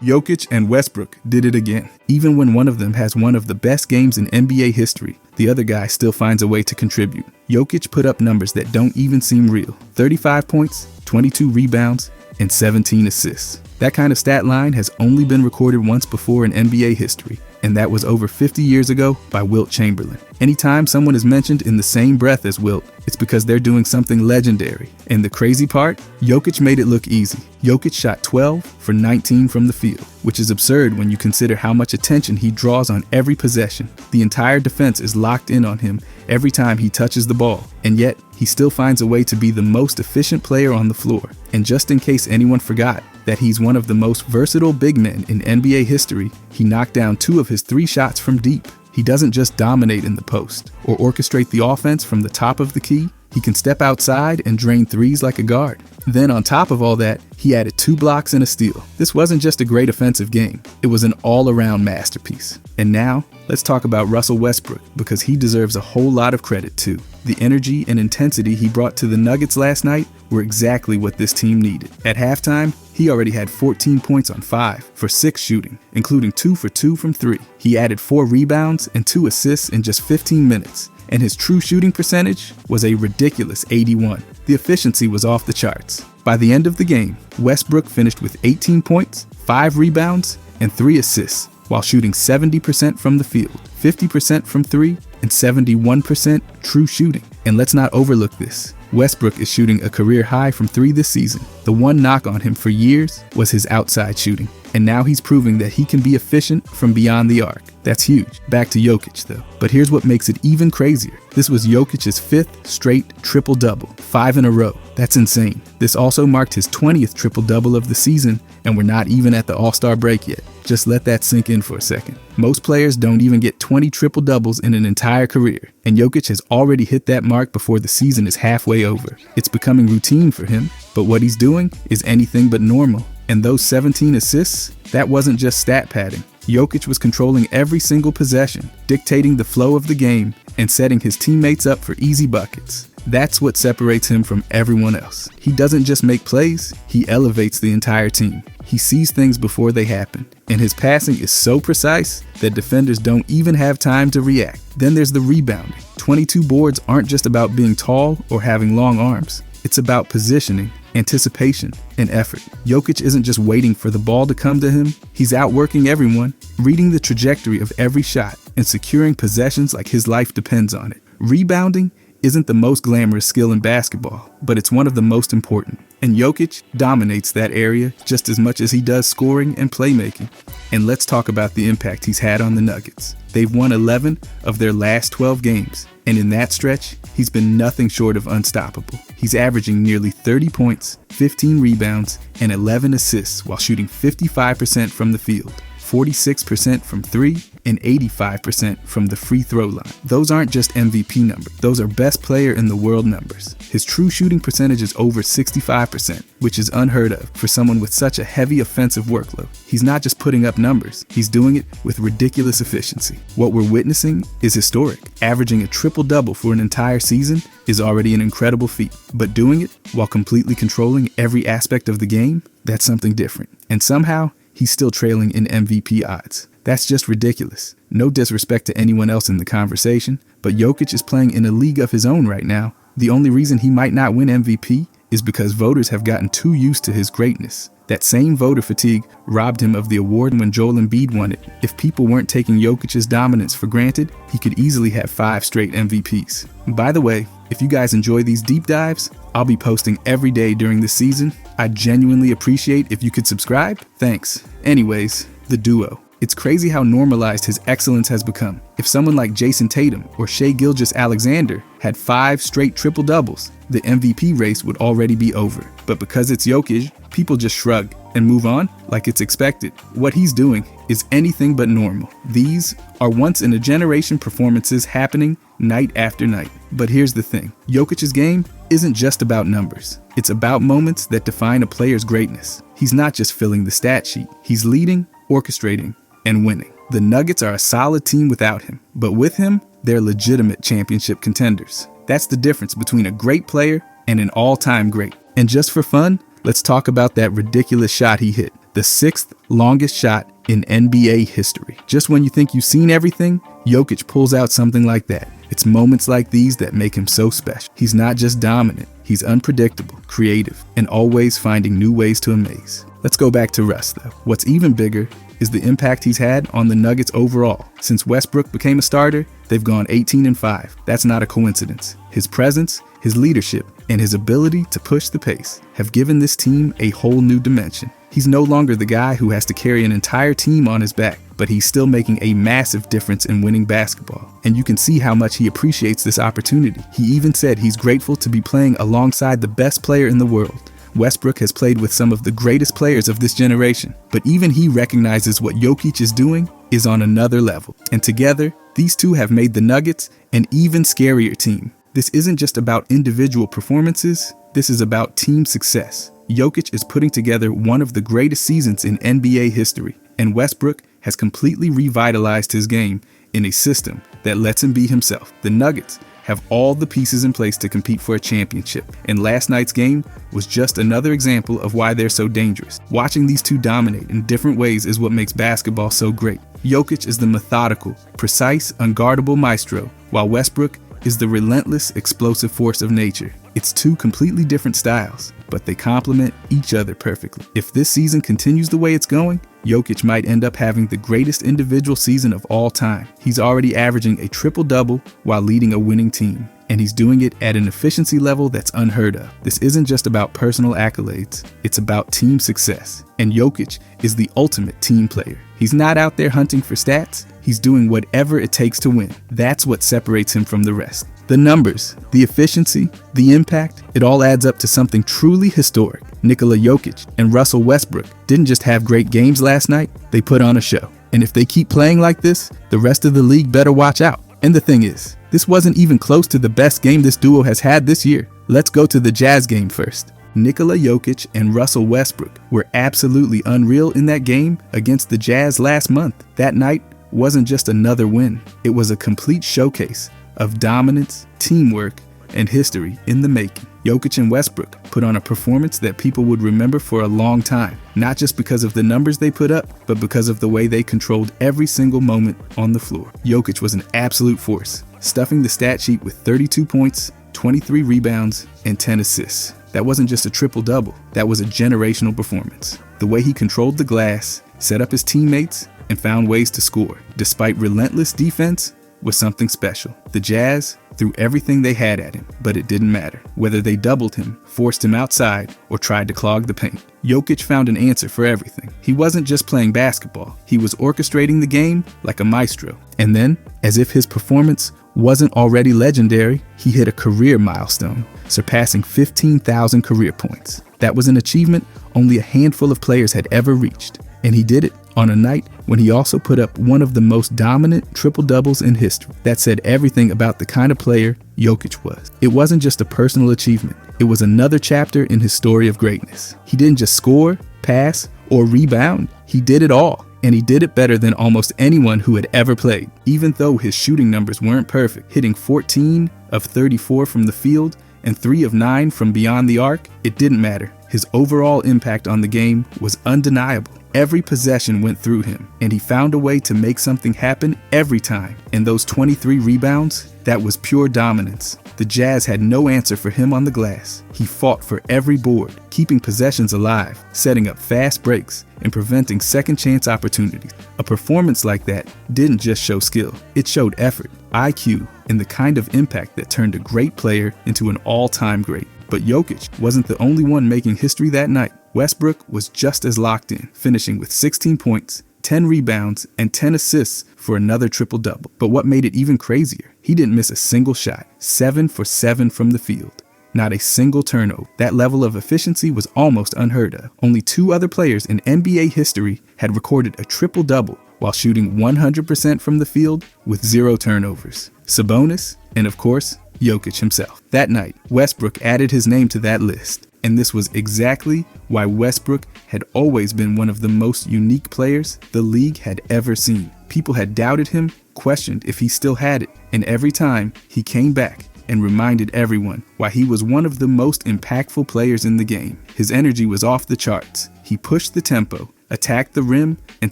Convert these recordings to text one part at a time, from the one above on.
Jokic and Westbrook did it again. Even when one of them has one of the best games in NBA history, the other guy still finds a way to contribute. Jokic put up numbers that don't even seem real. 35 points, 22 rebounds, and 17 assists. That kind of stat line has only been recorded once before in NBA history, and that was over 50 years ago by Wilt Chamberlain. Anytime someone is mentioned in the same breath as Wilt, it's because they're doing something legendary. And the crazy part? Jokic made it look easy. Jokic shot 12 for 19 from the field, which is absurd when you consider how much attention he draws on every possession. The entire defense is locked in on him every time he touches the ball, and yet he still finds a way to be the most efficient player on the floor. And just in case anyone forgot that he's one of the most versatile big men in NBA history, he knocked down 2 of his 3 shots from deep. He doesn't just dominate in the post or orchestrate the offense from the top of the key. He can step outside and drain threes like a guard. Then on top of all that, he added 2 blocks and a steal. This wasn't just a great offensive game. It was an all-around masterpiece. And now, let's talk about Russell Westbrook, because he deserves a whole lot of credit too. The energy and intensity he brought to the Nuggets last night were exactly what this team needed. At halftime, he already had 14 points on 5 for 6 shooting, including 2 for 2 from 3. He added 4 rebounds and 2 assists in just 15 minutes. And his true shooting percentage was a ridiculous 81. The efficiency was off the charts. By the end of the game, Westbrook finished with 18 points, 5 rebounds, and 3 assists, while shooting 70% from the field, 50% from 3, and 71% true shooting. And let's not overlook this. Westbrook is shooting a career high from 3 this season. The one knock on him for years was his outside shooting. And now he's proving that he can be efficient from beyond the arc. That's huge. Back to Jokic though. But here's what makes it even crazier. This was Jokic's 5th straight triple-double, 5 in a row. That's insane. This also marked his 20th triple-double of the season, and we're not even at the All-Star break yet. Just let that sink in for a second. Most players don't even get 20 triple-doubles in an entire career, and Jokic has already hit that mark before the season is halfway over. It's becoming routine for him, but what he's doing is anything but normal. And those 17 assists, that wasn't just stat padding. Jokic was controlling every single possession, dictating the flow of the game, and setting his teammates up for easy buckets. That's what separates him from everyone else. He doesn't just make plays, he elevates the entire team. He sees things before they happen, and his passing is so precise that defenders don't even have time to react. Then there's the rebounding. 22 boards aren't just about being tall or having long arms. It's about positioning, anticipation, and effort. Jokic isn't just waiting for the ball to come to him. He's outworking everyone, reading the trajectory of every shot, and securing possessions like his life depends on it. Rebounding isn't the most glamorous skill in basketball, but it's one of the most important. And Jokic dominates that area just as much as he does scoring and playmaking. And let's talk about the impact he's had on the Nuggets. They've won 11 of their last 12 games, and in that stretch, he's been nothing short of unstoppable. He's averaging nearly 30 points, 15 rebounds, and 11 assists while shooting 55% from the field, 46% from 3, and 85% from the free throw line. Those aren't just MVP numbers. Those are best player in the world numbers. His true shooting percentage is over 65%, which is unheard of for someone with such a heavy offensive workload. He's not just putting up numbers, he's doing it with ridiculous efficiency. What we're witnessing is historic. Averaging a triple-double for an entire season is already an incredible feat, but doing it while completely controlling every aspect of the game, that's something different. And somehow, he's still trailing in MVP odds. That's just ridiculous. No disrespect to anyone else in the conversation, but Jokic is playing in a league of his own right now. The only reason he might not win MVP is because voters have gotten too used to his greatness. That same voter fatigue robbed him of the award when Joel Embiid won it. If people weren't taking Jokic's dominance for granted, he could easily have 5 straight MVPs. By the way, if you guys enjoy these deep dives, I'll be posting every day during the season. I'd genuinely appreciate if you could subscribe. Thanks. Anyways, the duo. It's crazy how normalized his excellence has become. If someone like Jason Tatum or Shai Gilgeous-Alexander had 5 straight triple-doubles, the MVP race would already be over. But because it's Jokic, people just shrug and move on like it's expected. What he's doing is anything but normal. These are once-in-a-generation performances happening night after night. But here's the thing. Jokic's game isn't just about numbers. It's about moments that define a player's greatness. He's not just filling the stat sheet. He's leading, orchestrating, and winning. The Nuggets are a solid team without him, but with him, they're legitimate championship contenders. That's the difference between a great player and an all-time great. And just for fun, Let's talk about that ridiculous shot he hit, the 6th longest shot in NBA history. Just when you think you've seen everything, Jokic pulls out something like that. It's moments like these that make him so special. He's not just dominant, he's unpredictable, creative, and always finding new ways to amaze. Let's go back to Russ though. What's even bigger is the impact he's had on the Nuggets overall. Since Westbrook became a starter, they've gone 18-5. That's not a coincidence. His presence, his leadership, and his ability to push the pace have given this team a whole new dimension. He's no longer the guy who has to carry an entire team on his back, but he's still making a massive difference in winning basketball. And you can see how much he appreciates this opportunity. He even said he's grateful to be playing alongside the best player in the world. Westbrook has played with some of the greatest players of this generation, but even he recognizes what Jokic is doing is on another level. And together, these two have made the Nuggets an even scarier team. This isn't just about individual performances, this is about team success. Jokic is putting together one of the greatest seasons in NBA history, and Westbrook has completely revitalized his game in a system that lets him be himself. The Nuggets have all the pieces in place to compete for a championship, and last night's game was just another example of why they're so dangerous. Watching these two dominate in different ways is what makes basketball so great. Jokic is the methodical, precise, unguardable maestro, while Westbrook is the relentless, explosive force of nature. It's two completely different styles, but they complement each other perfectly. If this season continues the way it's going, Jokic might end up having the greatest individual season of all time. He's already averaging a triple-double while leading a winning team, and he's doing it at an efficiency level that's unheard of. This isn't just about personal accolades, it's about team success. And Jokic is the ultimate team player. He's not out there hunting for stats, he's doing whatever it takes to win. That's what separates him from the rest. The numbers, the efficiency, the impact, it all adds up to something truly historic. Nikola Jokic and Russell Westbrook didn't just have great games last night, they put on a show. And if they keep playing like this, the rest of the league better watch out. And the thing is, this wasn't even close to the best game this duo has had this year. Let's go to the Jazz game first. Nikola Jokic and Russell Westbrook were absolutely unreal in that game against the Jazz last month. That night wasn't just another win, it was a complete showcase of dominance, teamwork, and history in the making. Jokic and Westbrook put on a performance that people would remember for a long time, not just because of the numbers they put up, but because of the way they controlled every single moment on the floor. Jokic was an absolute force, stuffing the stat sheet with 32 points, 23 rebounds, and 10 assists. That wasn't just a triple-double, that was a generational performance. The way he controlled the glass, set up his teammates, and found ways to score, despite relentless defense, was something special. The Jazz threw everything they had at him, but it didn't matter. Whether they doubled him, forced him outside, or tried to clog the paint, Jokic found an answer for everything. He wasn't just playing basketball, he was orchestrating the game like a maestro. And then, as if his performance wasn't already legendary, he hit a career milestone, surpassing 15,000 career points. That was an achievement only a handful of players had ever reached. And he did it on a night when he also put up one of the most dominant triple-doubles in history. That said everything about the kind of player Jokic was. It wasn't just a personal achievement, it was another chapter in his story of greatness. He didn't just score, pass, or rebound, he did it all. And he did it better than almost anyone who had ever played. Even though his shooting numbers weren't perfect, hitting 14 of 34 from the field and 3 of 9 from beyond the arc, it didn't matter. His overall impact on the game was undeniable. Every possession went through him, and he found a way to make something happen every time. And those 23 rebounds, that was pure dominance. The Jazz had no answer for him on the glass. He fought for every board, keeping possessions alive, setting up fast breaks, and preventing second chance opportunities. A performance like that didn't just show skill, it showed effort, IQ, and the kind of impact that turned a great player into an all-time great. But Jokic wasn't the only one making history that night. Westbrook was just as locked in, finishing with 16 points, 10 rebounds, and 10 assists for another triple-double. But what made it even crazier, he didn't miss a single shot, 7 for 7 from the field. Not a single turnover. That level of efficiency was almost unheard of. Only 2 other players in NBA history had recorded a triple-double while shooting 100% from the field with 0 turnovers. Sabonis, and of course, Jokic himself. That night, Westbrook added his name to that list, and this was exactly why Westbrook had always been one of the most unique players the league had ever seen. People had doubted him, questioned if he still had it, and every time he came back, and reminded everyone why he was one of the most impactful players in the game. His energy was off the charts. He pushed the tempo, attacked the rim, and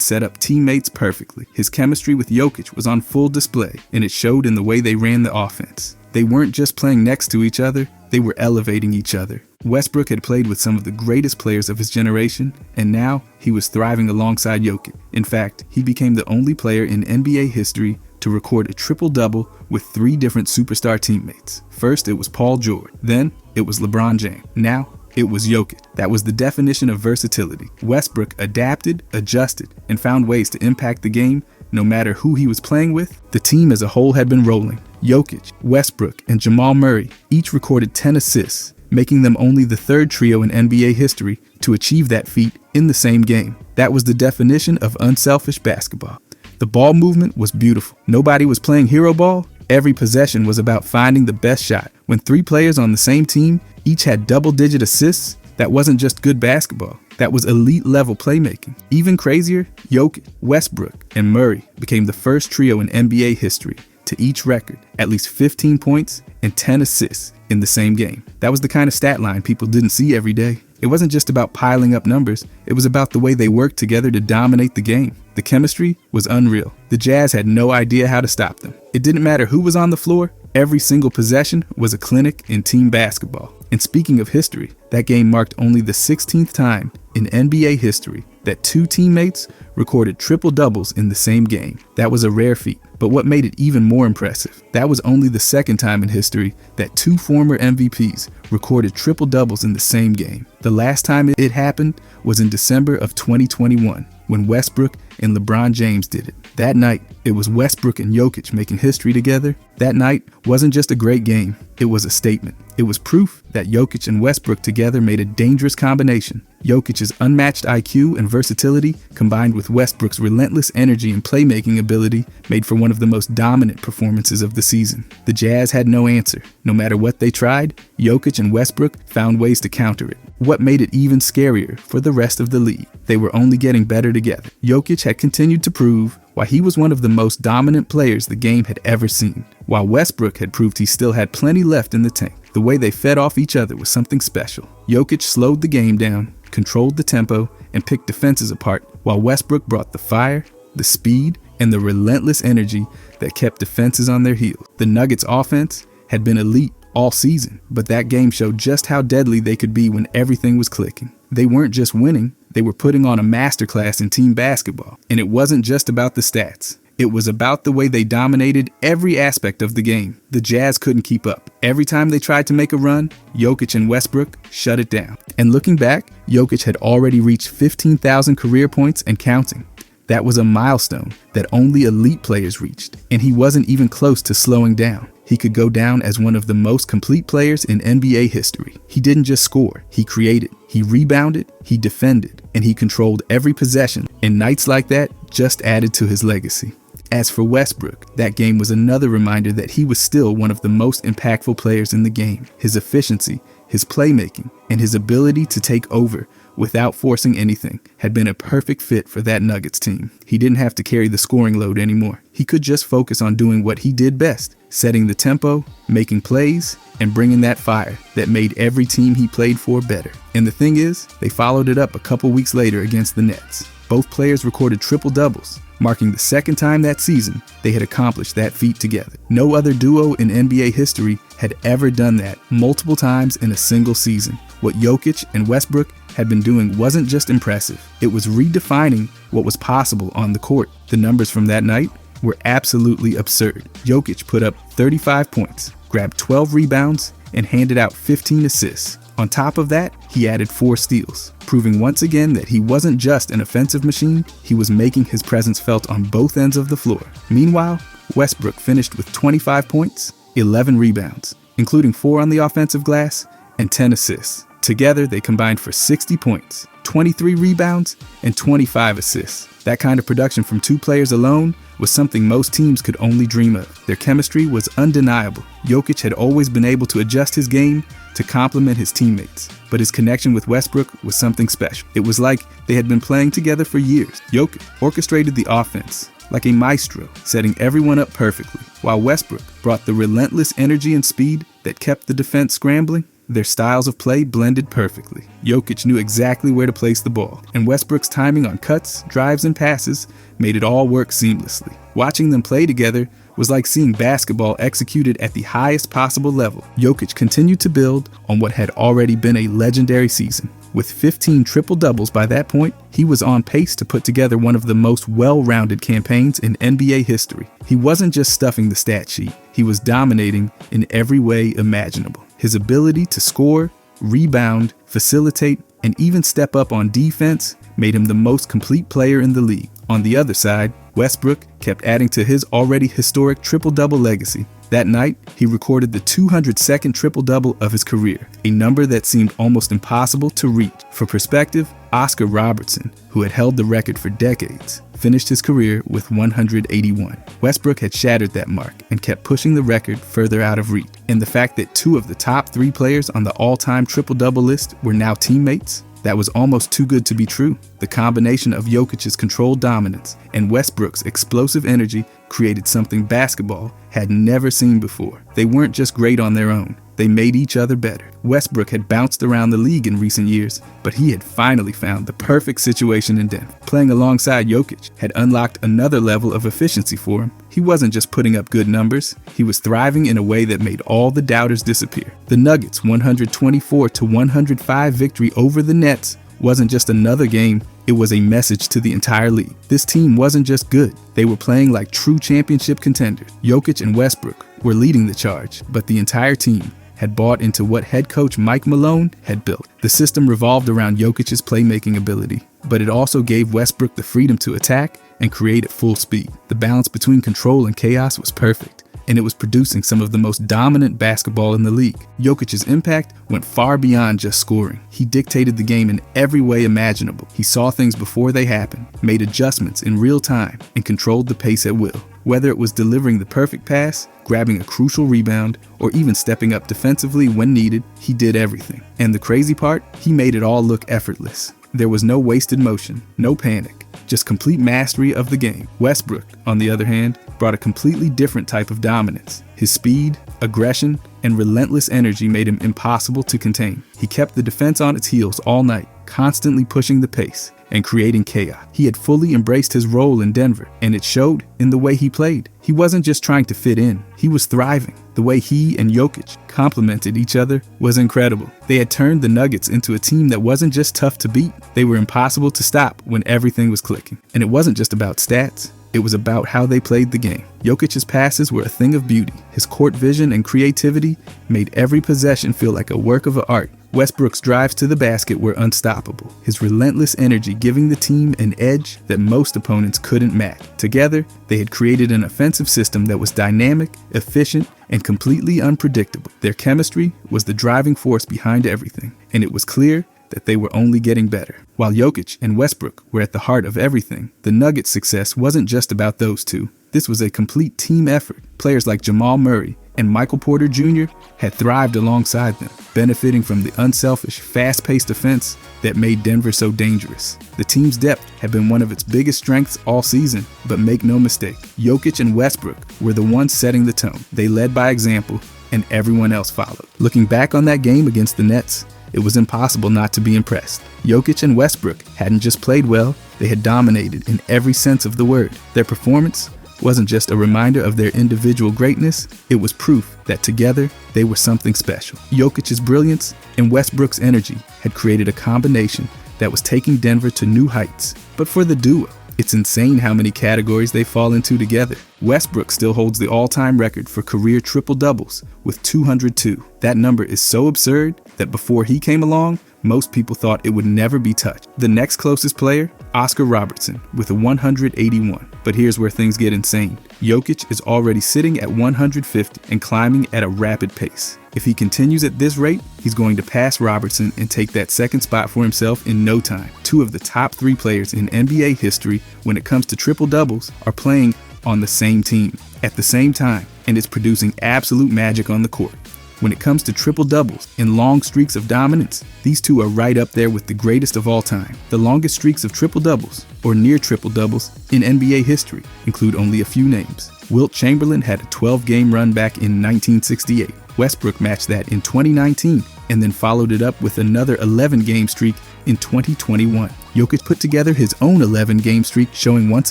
set up teammates perfectly. His chemistry with Jokic was on full display, and it showed in the way they ran the offense. They weren't just playing next to each other, they were elevating each other. Westbrook had played with some of the greatest players of his generation, and now he was thriving alongside Jokic. In fact, he became the only player in NBA history to record a triple-double with 3 different superstar teammates. First, it was Paul George. Then, it was LeBron James. Now, it was Jokic. That was the definition of versatility. Westbrook adapted, adjusted, and found ways to impact the game no matter who he was playing with. The team as a whole had been rolling. Jokic, Westbrook, and Jamal Murray each recorded 10 assists, making them only the 3rd trio in NBA history to achieve that feat in the same game. That was the definition of unselfish basketball. The ball movement was beautiful. Nobody was playing hero ball. Every possession was about finding the best shot. When 3 players on the same team each had double-digit assists, that wasn't just good basketball. That was elite-level playmaking. Even crazier, Jokic, Westbrook, and Murray became the first trio in NBA history to each record at least 15 points and 10 assists in the same game. That was the kind of stat line people didn't see every day. It wasn't just about piling up numbers, it was about the way they worked together to dominate the game. The chemistry was unreal. The Jazz had no idea how to stop them. It didn't matter who was on the floor, every single possession was a clinic in team basketball. And speaking of history, that game marked only the 16th time in NBA history that 2 teammates recorded triple-doubles in the same game. That was a rare feat. But what made it even more impressive, that was only the 2nd time in history that 2 former MVPs recorded triple-doubles in the same game. The last time it happened was in December of 2021, when Westbrook and LeBron James did it. That night, it was Westbrook and Jokic making history together. That night wasn't just a great game, it was a statement. It was proof that Jokic and Westbrook together made a dangerous combination. Jokic's unmatched IQ and versatility, combined with Westbrook's relentless energy and playmaking ability, made for one of the most dominant performances of the season. The Jazz had no answer. No matter what they tried, Jokic and Westbrook found ways to counter it. What made it even scarier for the rest of the league, they were only getting better together. Jokic had continued to prove why he was one of the most dominant players the game had ever seen, while Westbrook had proved he still had plenty left in the tank. The way they fed off each other was something special. Jokic slowed the game down, controlled the tempo, and picked defenses apart, while Westbrook brought the fire, the speed, and the relentless energy that kept defenses on their heels. The Nuggets' offense had been elite all season, but that game showed just how deadly they could be when everything was clicking. They weren't just winning, they were putting on a masterclass in team basketball. And it wasn't just about the stats. It was about the way they dominated every aspect of the game. The Jazz couldn't keep up. Every time they tried to make a run, Jokic and Westbrook shut it down. And looking back, Jokic had already reached 15,000 career points and counting. That was a milestone that only elite players reached. And he wasn't even close to slowing down. He could go down as one of the most complete players in NBA history. He didn't just score, he created, he rebounded, he defended, and he controlled every possession. And nights like that just added to his legacy. As for Westbrook, that game was another reminder that he was still one of the most impactful players in the game. His efficiency, his playmaking, and his ability to take over without forcing anything had been a perfect fit for that Nuggets team. He didn't have to carry the scoring load anymore. He could just focus on doing what he did best, setting the tempo, making plays, and bringing that fire that made every team he played for better. And the thing is, they followed it up a couple weeks later against the Nets. Both players recorded triple-doubles, marking the 2nd time that season they had accomplished that feat together. No other duo in NBA history had ever done that multiple times in a single season. What Jokic and Westbrook had been doing wasn't just impressive, it was redefining what was possible on the court. The numbers from that night were absolutely absurd. Jokic put up 35 points, grabbed 12 rebounds, and handed out 15 assists. On top of that, he added 4 steals, proving once again that he wasn't just an offensive machine, he was making his presence felt on both ends of the floor. Meanwhile, Westbrook finished with 25 points, 11 rebounds, including 4 on the offensive glass, and 10 assists. Together, they combined for 60 points, 23 rebounds, and 25 assists. That kind of production from 2 players alone was something most teams could only dream of. Their chemistry was undeniable. Jokic had always been able to adjust his game to complement his teammates, but his connection with Westbrook was something special. It was like they had been playing together for years. Jokic orchestrated the offense, like a maestro, setting everyone up perfectly, while Westbrook brought the relentless energy and speed that kept the defense scrambling. Their styles of play blended perfectly. Jokic knew exactly where to place the ball, and Westbrook's timing on cuts, drives, and passes made it all work seamlessly. Watching them play together was like seeing basketball executed at the highest possible level. Jokic continued to build on what had already been a legendary season. With 15 triple-doubles by that point, he was on pace to put together one of the most well-rounded campaigns in NBA history. He wasn't just stuffing the stat sheet, he was dominating in every way imaginable. His ability to score, rebound, facilitate, and even step up on defense made him the most complete player in the league. On the other side, Westbrook kept adding to his already historic triple-double legacy. That night, he recorded the 202nd triple-double of his career, a number that seemed almost impossible to reach. For perspective, Oscar Robertson, who had held the record for decades, finished his career with 181. Westbrook had shattered that mark and kept pushing the record further out of reach. And the fact that two of the top 3 players on the all-time triple-double list were now teammates, that was almost too good to be true. The combination of Jokic's controlled dominance and Westbrook's explosive energy created something basketball had never seen before. They weren't just great on their own, they made each other better. Westbrook had bounced around the league in recent years, but he had finally found the perfect situation in Denver. Playing alongside Jokic had unlocked another level of efficiency for him. He wasn't just putting up good numbers, he was thriving in a way that made all the doubters disappear. The Nuggets' 124-105 victory over the Nets wasn't just another game, it was a message to the entire league. This team wasn't just good, they were playing like true championship contenders. Jokic and Westbrook were leading the charge, but the entire team had bought into what head coach Mike Malone had built. The system revolved around Jokic's playmaking ability, but it also gave Westbrook the freedom to attack and create at full speed. The balance between control and chaos was perfect, and it was producing some of the most dominant basketball in the league. Jokic's impact went far beyond just scoring. He dictated the game in every way imaginable. He saw things before they happened, made adjustments in real time, and controlled the pace at will. Whether it was delivering the perfect pass, grabbing a crucial rebound, or even stepping up defensively when needed, he did everything. And the crazy part, he made it all look effortless. There was no wasted motion, no panic, just complete mastery of the game. Westbrook, on the other hand, brought a completely different type of dominance. His speed, aggression, and relentless energy made him impossible to contain. He kept the defense on its heels all night, constantly pushing the pace and creating chaos. He had fully embraced his role in Denver, and it showed in the way he played. He wasn't just trying to fit in, he was thriving. The way he and Jokic complemented each other was incredible. They had turned the Nuggets into a team that wasn't just tough to beat, they were impossible to stop when everything was clicking. And it wasn't just about stats, it was about how they played the game. Jokic's passes were a thing of beauty. His court vision and creativity made every possession feel like a work of art. Westbrook's drives to the basket were unstoppable, his relentless energy giving the team an edge that most opponents couldn't match. Together, they had created an offensive system that was dynamic, efficient, and completely unpredictable. Their chemistry was the driving force behind everything, and it was clear that they were only getting better. While Jokic and Westbrook were at the heart of everything, the Nuggets' success wasn't just about those two. This was a complete team effort. Players like Jamal Murray and Michael Porter Jr. had thrived alongside them, benefiting from the unselfish, fast-paced defense that made Denver so dangerous. The team's depth had been one of its biggest strengths all season, but make no mistake, Jokic and Westbrook were the ones setting the tone. They led by example, and everyone else followed. Looking back on that game against the Nets, it was impossible not to be impressed. Jokic and Westbrook hadn't just played well, they had dominated in every sense of the word. Their performance wasn't just a reminder of their individual greatness, it was proof that together they were something special. Jokic's brilliance and Westbrook's energy had created a combination that was taking Denver to new heights. But for the duo, it's insane how many categories they fall into together. Westbrook still holds the all-time record for career triple-doubles with 202. That number is so absurd that before he came along, most people thought it would never be touched. The next closest player, Oscar Robertson, with a 181. But here's where things get insane. Jokic is already sitting at 150 and climbing at a rapid pace. If he continues at this rate, he's going to pass Robertson and take that second spot for himself in no time. Two of the top 3 players in NBA history when it comes to triple-doubles are playing on the same team at the same time, and it's producing absolute magic on the court. When it comes to triple-doubles and long streaks of dominance, these two are right up there with the greatest of all time. The longest streaks of triple-doubles, or near triple-doubles, in NBA history include only a few names. Wilt Chamberlain had a 12-game run back in 1968. Westbrook matched that in 2019, and then followed it up with another 11-game streak in 2021. Jokic put together his own 11-game streak, showing once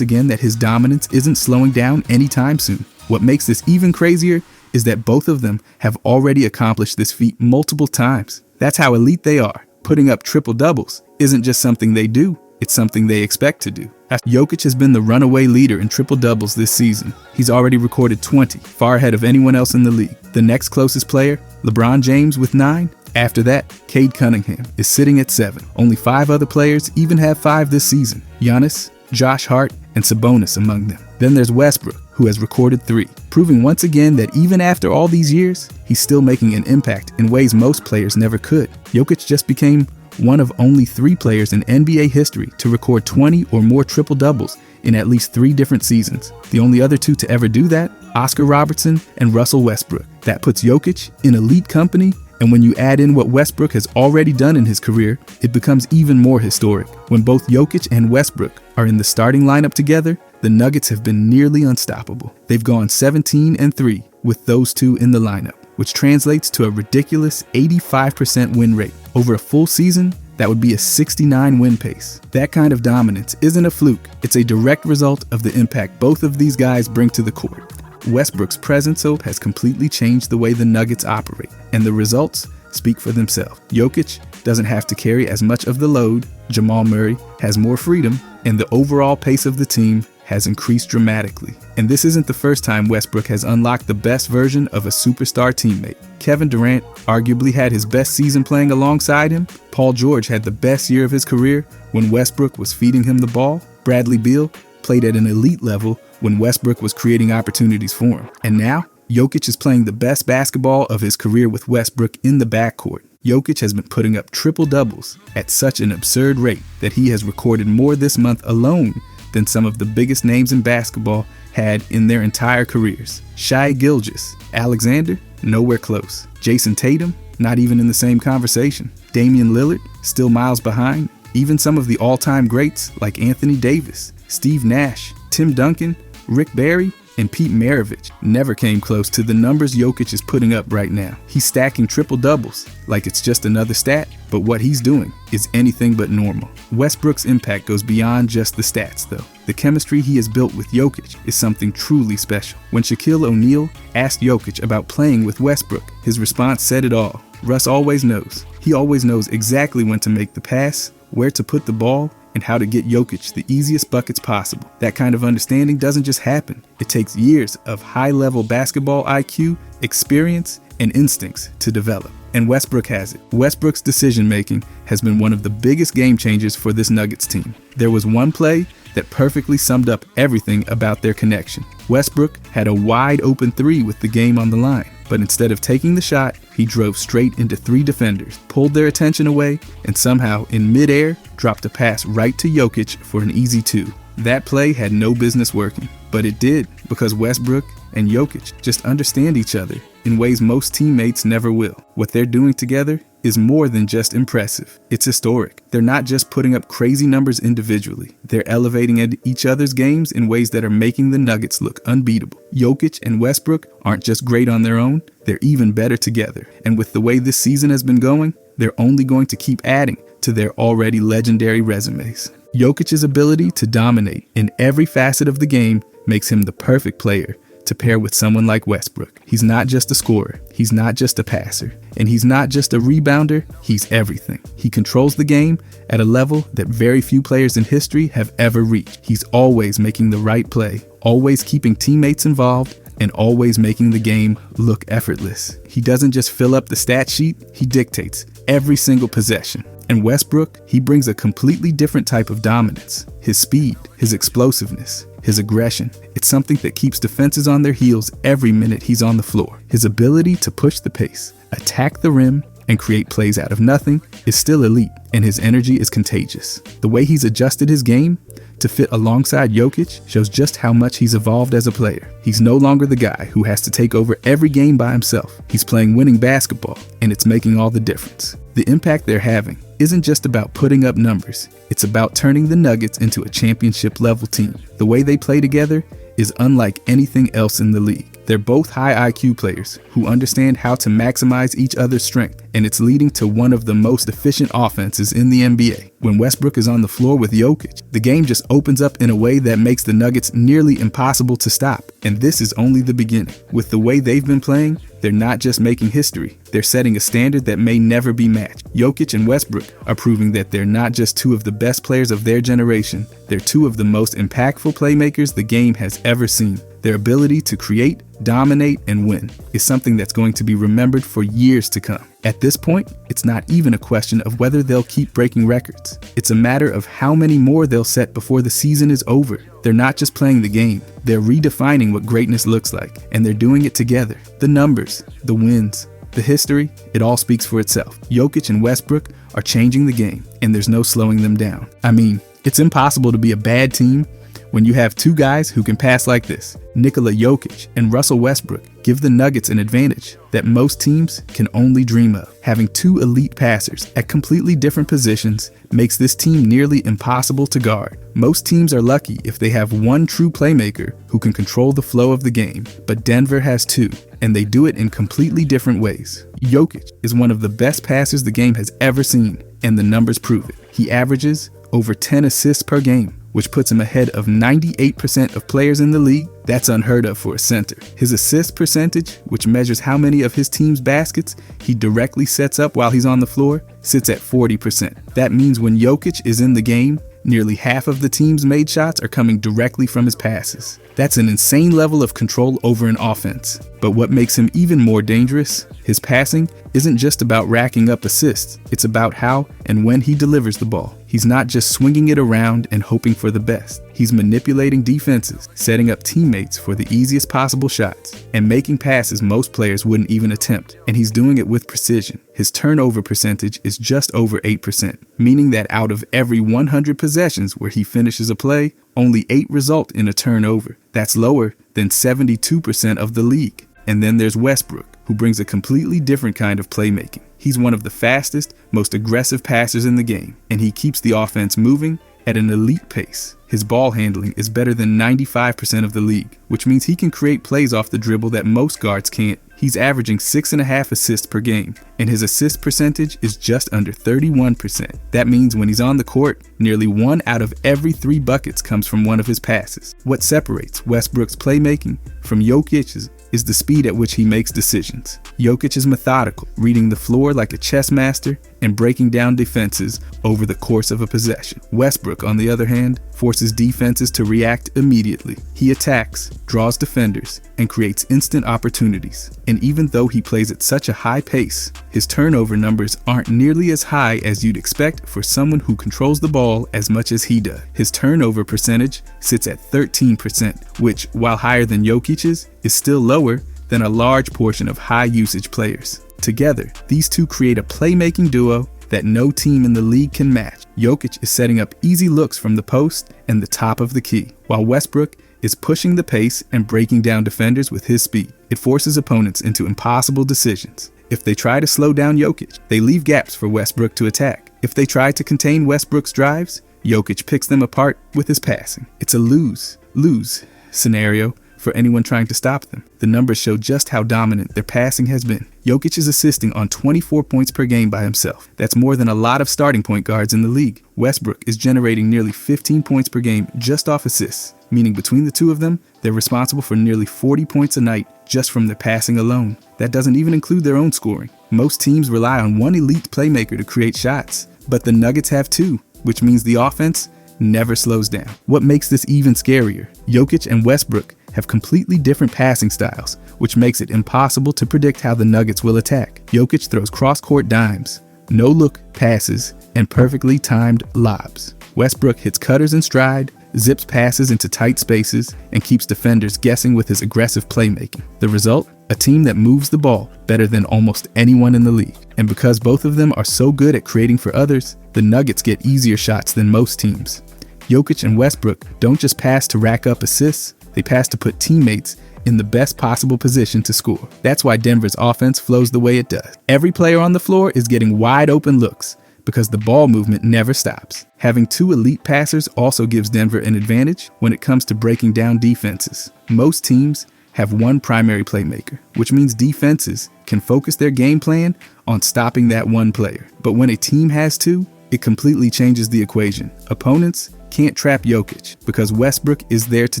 again that his dominance isn't slowing down anytime soon. What makes this even crazier is that both of them have already accomplished this feat multiple times. That's how elite they are. Putting up triple-doubles isn't just something they do, it's something they expect to do. Jokic has been the runaway leader in triple-doubles this season. He's already recorded 20, far ahead of anyone else in the league. The next closest player, LeBron James with 9. After that, Cade Cunningham is sitting at 7. Only 5 other players even have 5 this season. Giannis, Josh Hart, and Sabonis among them. Then there's Westbrook, who has recorded 3, proving once again that even after all these years, he's still making an impact in ways most players never could. Jokic just became one of only 3 players in NBA history to record 20 or more triple-doubles in at least 3 different seasons. The only other 2 to ever do that, Oscar Robertson and Russell Westbrook. That puts Jokic in elite company, and when you add in what Westbrook has already done in his career, it becomes even more historic. When both Jokic and Westbrook are in the starting lineup together, the Nuggets have been nearly unstoppable. They've gone 17-3 with those 2 in the lineup, which translates to a ridiculous 85% win rate. Over a full season, that would be a 69 win pace. That kind of dominance isn't a fluke. It's a direct result of the impact both of these guys bring to the court. Westbrook's presence has completely changed the way the Nuggets operate, and the results speak for themselves. Jokic doesn't have to carry as much of the load, Jamal Murray has more freedom, and the overall pace of the team has increased dramatically. And this isn't the first time Westbrook has unlocked the best version of a superstar teammate. Kevin Durant arguably had his best season playing alongside him. Paul George had the best year of his career when Westbrook was feeding him the ball. Bradley Beal played at an elite level when Westbrook was creating opportunities for him. And now, Jokic is playing the best basketball of his career with Westbrook in the backcourt. Jokic has been putting up triple-doubles at such an absurd rate that he has recorded more this month alone than some of the biggest names in basketball had in their entire careers. Shai Gilgeous-Alexander, nowhere close. Jason Tatum, not even in the same conversation. Damian Lillard, still miles behind. Even some of the all-time greats like Anthony Davis, Steve Nash, Tim Duncan, Rick Barry, and Pete Maravich never came close to the numbers Jokic is putting up right now. He's stacking triple-doubles like it's just another stat, but what he's doing is anything but normal. Westbrook's impact goes beyond just the stats, though. The chemistry he has built with Jokic is something truly special. When Shaquille O'Neal asked Jokic about playing with Westbrook, his response said it all. Russ always knows. He always knows exactly when to make the pass, where to put the ball, and how to get Jokic the easiest buckets possible. That kind of understanding doesn't just happen. It takes years of high-level basketball IQ, experience, and instincts to develop. And Westbrook has it. Westbrook's decision-making has been one of the biggest game changers for this Nuggets team. There was one play that perfectly summed up everything about their connection. Westbrook had a wide-open 3 with the game on the line, but instead of taking the shot, he drove straight into 3 defenders, pulled their attention away, and somehow, in midair, dropped a pass right to Jokic for an easy 2. That play had no business working, but it did because Westbrook and Jokic just understand each other in ways most teammates never will. What they're doing together is more than just impressive. It's historic. They're not just putting up crazy numbers individually. They're elevating each other's games in ways that are making the Nuggets look unbeatable. Jokic and Westbrook aren't just great on their own, they're even better together. And with the way this season has been going, they're only going to keep adding to their already legendary resumes. Jokic's ability to dominate in every facet of the game makes him the perfect player to pair with someone like Westbrook. He's not just a scorer, he's not just a passer, and he's not just a rebounder, he's everything. He controls the game at a level that very few players in history have ever reached. He's always making the right play, always keeping teammates involved, and always making the game look effortless. He doesn't just fill up the stat sheet, he dictates every single possession. And Westbrook, he brings a completely different type of dominance. His speed, his explosiveness, his aggression. It's something that keeps defenses on their heels every minute he's on the floor. His ability to push the pace, attack the rim, and create plays out of nothing is still elite, and his energy is contagious. The way he's adjusted his game to fit alongside Jokic shows just how much he's evolved as a player. He's no longer the guy who has to take over every game by himself. He's playing winning basketball, and it's making all the difference. The impact they're having isn't just about putting up numbers. It's about turning the Nuggets into a championship-level team. The way they play together is unlike anything else in the league. They're both high IQ players who understand how to maximize each other's strength, and it's leading to one of the most efficient offenses in the NBA. When Westbrook is on the floor with Jokic, the game just opens up in a way that makes the Nuggets nearly impossible to stop. And this is only the beginning. With the way they've been playing, they're not just making history, they're setting a standard that may never be matched. Jokic and Westbrook are proving that they're not just two of the best players of their generation, they're two of the most impactful playmakers the game has ever seen. Their ability to create, dominate, and win is something that's going to be remembered for years to come. At this point, it's not even a question of whether they'll keep breaking records. It's a matter of how many more they'll set before the season is over. They're not just playing the game, they're redefining what greatness looks like, and they're doing it together. The numbers, the wins, the history, it all speaks for itself. Jokic and Westbrook are changing the game, and there's no slowing them down. I mean, it's impossible to be a bad team when you have two guys who can pass like this. Nikola Jokic and Russell Westbrook give the Nuggets an advantage that most teams can only dream of. Having two elite passers at completely different positions makes this team nearly impossible to guard. Most teams are lucky if they have one true playmaker who can control the flow of the game, but Denver has two, and they do it in completely different ways. Jokic is one of the best passers the game has ever seen, and the numbers prove it. He averages over 10 assists per game, which puts him ahead of 98% of players in the league. That's unheard of for a center. His assist percentage, which measures how many of his team's baskets he directly sets up while he's on the floor, sits at 40%. That means when Jokic is in the game, nearly half of the team's made shots are coming directly from his passes. That's an insane level of control over an offense. But what makes him even more dangerous, his passing isn't just about racking up assists. It's about how and when he delivers the ball. He's not just swinging it around and hoping for the best. He's manipulating defenses, setting up teammates for the easiest possible shots, and making passes most players wouldn't even attempt. And he's doing it with precision. His turnover percentage is just over 8%, meaning that out of every 100 possessions where he finishes a play, only 8 result in a turnover. That's lower than 72% of the league. And then there's Westbrook, who brings a completely different kind of playmaking. He's one of the fastest, most aggressive passers in the game, and he keeps the offense moving at an elite pace. His ball handling is better than 95% of the league, which means he can create plays off the dribble that most guards can't. He's averaging 6.5 assists per game, and his assist percentage is just under 31%. That means when he's on the court, nearly 1 out of every 3 buckets comes from one of his passes. What separates Westbrook's playmaking from Jokic's is the speed at which he makes decisions. Jokic is methodical, reading the floor like a chess master and breaking down defenses over the course of a possession. Westbrook, on the other hand, forces defenses to react immediately. He attacks, draws defenders, and creates instant opportunities. And even though he plays at such a high pace, his turnover numbers aren't nearly as high as you'd expect for someone who controls the ball as much as he does. His turnover percentage sits at 13%, which, while higher than Jokic's, is still lower than a large portion of high-usage players. Together, these two create a playmaking duo that no team in the league can match. Jokic is setting up easy looks from the post and the top of the key, while Westbrook is pushing the pace and breaking down defenders with his speed. It forces opponents into impossible decisions. If they try to slow down Jokic, they leave gaps for Westbrook to attack. If they try to contain Westbrook's drives, Jokic picks them apart with his passing. It's a lose-lose scenario for anyone trying to stop them. The numbers show just how dominant their passing has been. Jokic is assisting on 24 points per game by himself. That's more than a lot of starting point guards in the league. Westbrook is generating nearly 15 points per game just off assists, meaning between the two of them, they're responsible for nearly 40 points a night just from their passing alone. That doesn't even include their own scoring. Most teams rely on one elite playmaker to create shots, but the Nuggets have two, which means the offense never slows down. What makes this even scarier? Jokic and Westbrook have completely different passing styles, which makes it impossible to predict how the Nuggets will attack. Jokic throws cross-court dimes, no-look passes, and perfectly timed lobs. Westbrook hits cutters in stride, zips passes into tight spaces, and keeps defenders guessing with his aggressive playmaking. The result? A team that moves the ball better than almost anyone in the league. And because both of them are so good at creating for others, the Nuggets get easier shots than most teams. Jokic and Westbrook don't just pass to rack up assists, they pass to put teammates in the best possible position to score. That's why Denver's offense flows the way it does. Every player on the floor is getting wide open looks because the ball movement never stops. Having two elite passers also gives Denver an advantage when it comes to breaking down defenses. Most teams have one primary playmaker, which means defenses can focus their game plan on stopping that one player. But when a team has two, it completely changes the equation. Opponents can't trap Jokic because Westbrook is there to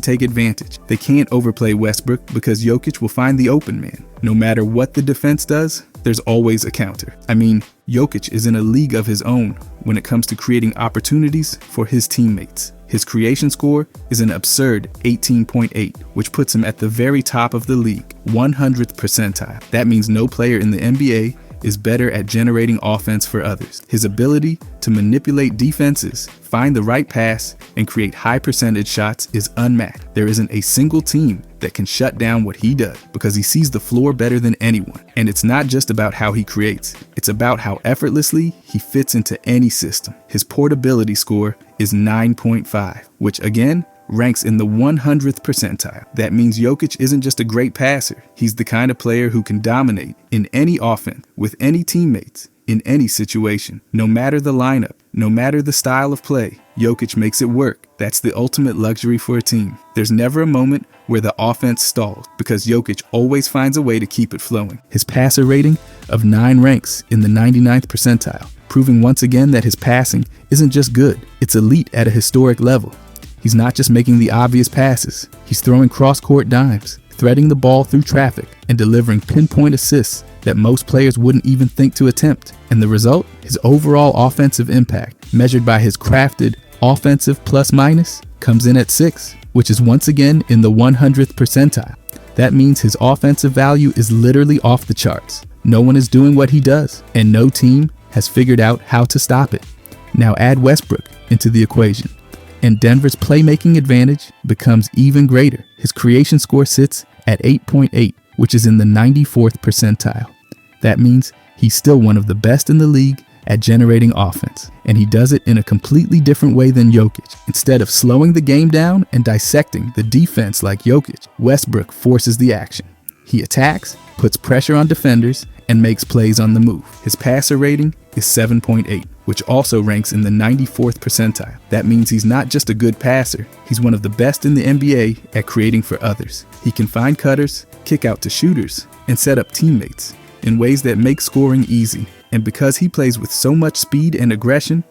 take advantage. They can't overplay Westbrook because Jokic will find the open man. No matter what the defense does, there's always a counter. I mean, Jokic is in a league of his own when it comes to creating opportunities for his teammates. His creation score is an absurd 18.8, which puts him at the very top of the league, 100th percentile. That means no player in the NBA is better at generating offense for others. His ability to manipulate defenses, find the right pass, and create high percentage shots is unmatched. There isn't a single team that can shut down what he does because he sees the floor better than anyone. And it's not just about how he creates, it's about how effortlessly he fits into any system. His portability score is 9.5, which again ranks in the 100th percentile. That means Jokic isn't just a great passer. He's the kind of player who can dominate in any offense, with any teammates, in any situation. No matter the lineup, no matter the style of play, Jokic makes it work. That's the ultimate luxury for a team. There's never a moment where the offense stalls because Jokic always finds a way to keep it flowing. His passer rating of 9 ranks in the 99th percentile, proving once again that his passing isn't just good, it's elite at a historic level. He's not just making the obvious passes. He's throwing cross-court dimes, threading the ball through traffic, and delivering pinpoint assists that most players wouldn't even think to attempt. And the result? His overall offensive impact, measured by his crafted offensive plus-minus, comes in at 6, which is once again in the 100th percentile. That means his offensive value is literally off the charts. No one is doing what he does, and no team has figured out how to stop it. Now add Westbrook into the equation, and Denver's playmaking advantage becomes even greater. His creation score sits at 8.8, which is in the 94th percentile. That means he's still one of the best in the league at generating offense, and he does it in a completely different way than Jokic. Instead of slowing the game down and dissecting the defense like Jokic, Westbrook forces the action. He attacks, puts pressure on defenders, and makes plays on the move. His passer rating is 7.8, which also ranks in the 94th percentile. That means he's not just a good passer, he's one of the best in the NBA at creating for others. He can find cutters, kick out to shooters, and set up teammates in ways that make scoring easy. And because he plays with so much speed and aggression,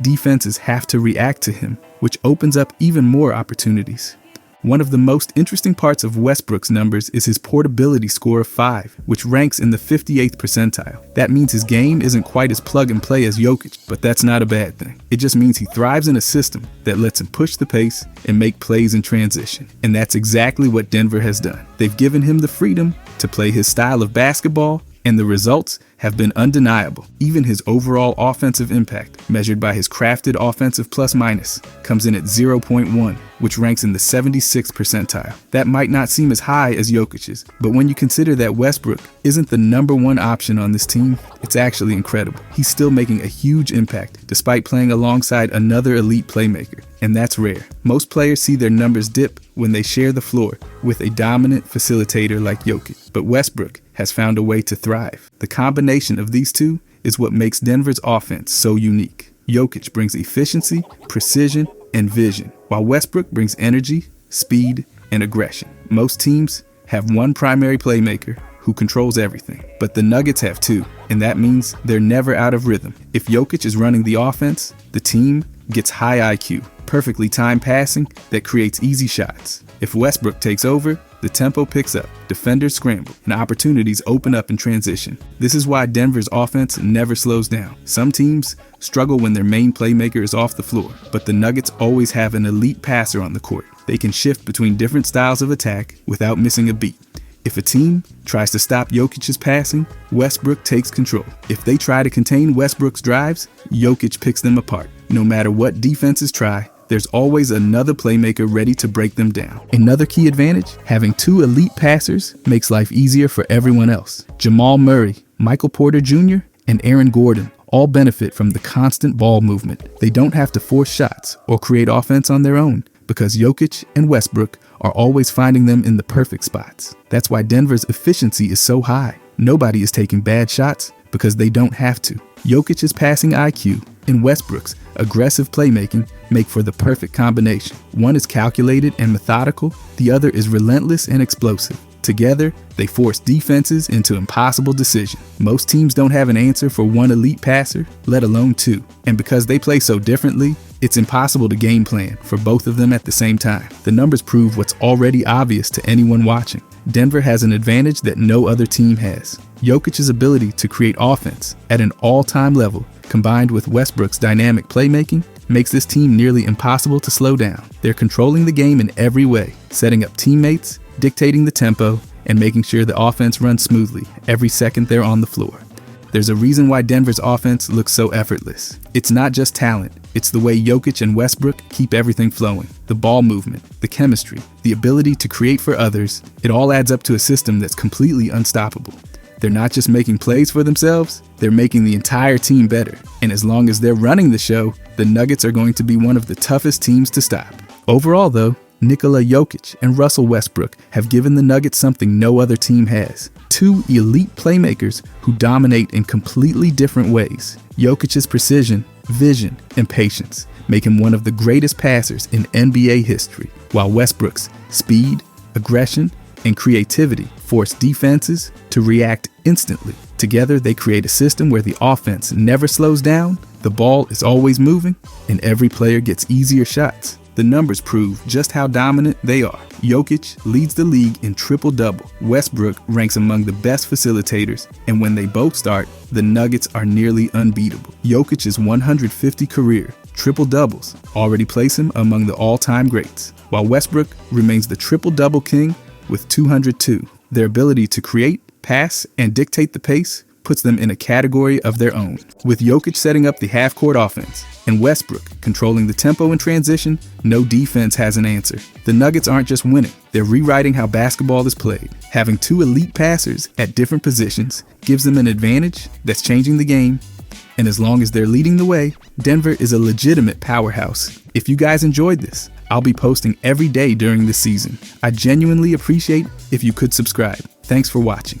defenses have to react to him, which opens up even more opportunities. One of the most interesting parts of Westbrook's numbers is his portability score of 5, which ranks in the 58th percentile. That means his game isn't quite as plug and play as Jokic, but that's not a bad thing. It just means he thrives in a system that lets him push the pace and make plays in transition. And that's exactly what Denver has done. They've given him the freedom to play his style of basketball, and the results have been undeniable. Even his overall offensive impact, measured by his crafted offensive plus-minus, comes in at 0.1, which ranks in the 76th percentile. That might not seem as high as Jokic's, but when you consider that Westbrook isn't the number one option on this team, it's actually incredible. He's still making a huge impact, despite playing alongside another elite playmaker, and that's rare. Most players see their numbers dip when they share the floor with a dominant facilitator like Jokic, but Westbrook has found a way to thrive. The combination of these two is what makes Denver's offense so unique. Jokic brings efficiency, precision, and vision, while Westbrook brings energy, speed, and aggression. Most teams have one primary playmaker who controls everything, but the Nuggets have two, and that means they're never out of rhythm. If Jokic is running the offense, the team gets high IQ, perfectly timed passing that creates easy shots. If Westbrook takes over, the tempo picks up, defenders scramble, and opportunities open up in transition. This is why Denver's offense never slows down. Some teams struggle when their main playmaker is off the floor, but the Nuggets always have an elite passer on the court. They can shift between different styles of attack without missing a beat. If a team tries to stop Jokic's passing, Westbrook takes control. If they try to contain Westbrook's drives, Jokic picks them apart. No matter what defenses try, there's always another playmaker ready to break them down. Another key advantage, having two elite passers makes life easier for everyone else. Jamal Murray, Michael Porter Jr., and Aaron Gordon all benefit from the constant ball movement. They don't have to force shots or create offense on their own because Jokic and Westbrook are always finding them in the perfect spots. That's why Denver's efficiency is so high. Nobody is taking bad shots because they don't have to. Jokic's passing IQ and Westbrook's aggressive playmaking make for the perfect combination. One is calculated and methodical, the other is relentless and explosive. Together, they force defenses into impossible decisions. Most teams don't have an answer for one elite passer, let alone two. And because they play so differently, it's impossible to game plan for both of them at the same time. The numbers prove what's already obvious to anyone watching. Denver has an advantage that no other team has. Jokic's ability to create offense at an all-time level, combined with Westbrook's dynamic playmaking, makes this team nearly impossible to slow down. They're controlling the game in every way, setting up teammates, dictating the tempo, and making sure the offense runs smoothly every second they're on the floor. There's a reason why Denver's offense looks so effortless. It's not just talent, it's the way Jokic and Westbrook keep everything flowing. The ball movement, the chemistry, the ability to create for others, it all adds up to a system that's completely unstoppable. They're not just making plays for themselves, they're making the entire team better. And as long as they're running the show, the Nuggets are going to be one of the toughest teams to stop. Overall though, Nikola Jokic and Russell Westbrook have given the Nuggets something no other team has. Two elite playmakers who dominate in completely different ways. Jokic's precision, vision, and patience make him one of the greatest passers in NBA history, while Westbrook's speed, aggression, and creativity force defenses to react instantly. Together, they create a system where the offense never slows down, the ball is always moving, and every player gets easier shots. The numbers prove just how dominant they are. Jokic leads the league in triple-double. Westbrook ranks among the best facilitators, and when they both start, the Nuggets are nearly unbeatable. Jokic's 150 career triple-doubles already place him among the all-time greats, while Westbrook remains the triple-double king with 202. Their ability to create, pass, and dictate the pace puts them in a category of their own. With Jokic setting up the half-court offense and Westbrook controlling the tempo in transition, no defense has an answer. The Nuggets aren't just winning, they're rewriting how basketball is played. Having two elite passers at different positions gives them an advantage that's changing the game, and as long as they're leading the way, Denver is a legitimate powerhouse. If you guys enjoyed this, I'll be posting every day during this season. I genuinely appreciate if you could subscribe. Thanks for watching.